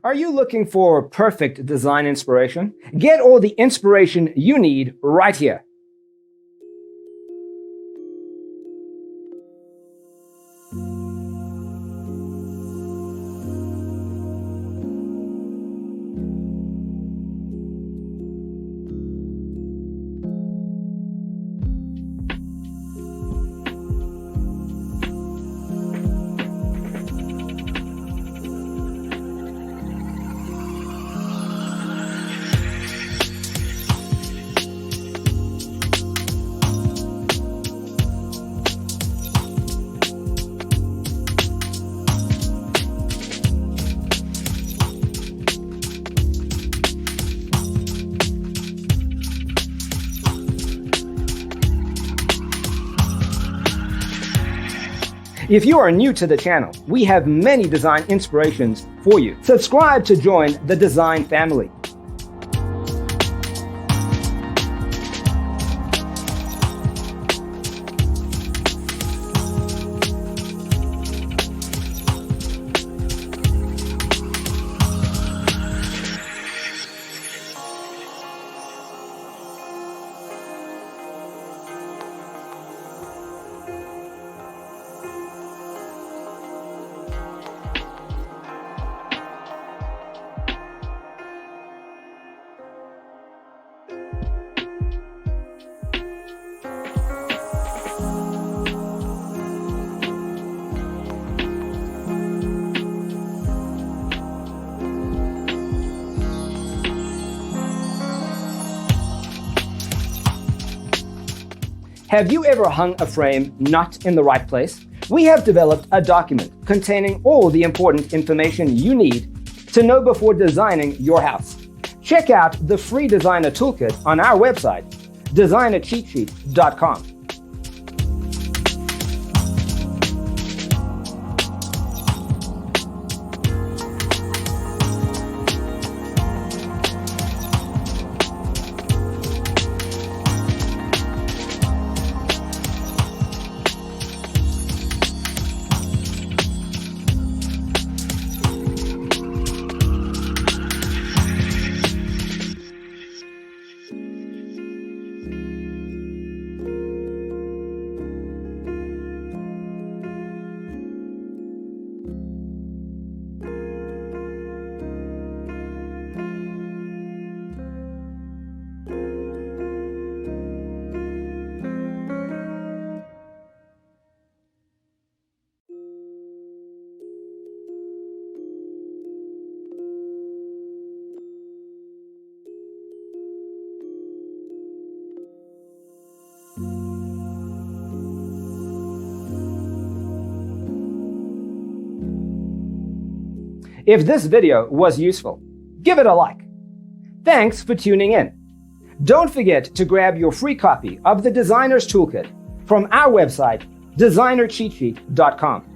Are you looking for perfect design inspiration? Get all the inspiration you need right here. If you are new to the channel, we have many design inspirations for you. Subscribe to join the design family. Have you ever hung a frame not in the right place? We have developed a document containing all the important information you need to know before designing your house. Check out the free designer toolkit on our website, designercheatsheet.com. If this video was useful, give it a like. Thanks for tuning in. Don't forget to grab your free copy of the Designer's Toolkit from our website, designercheatsheet.com.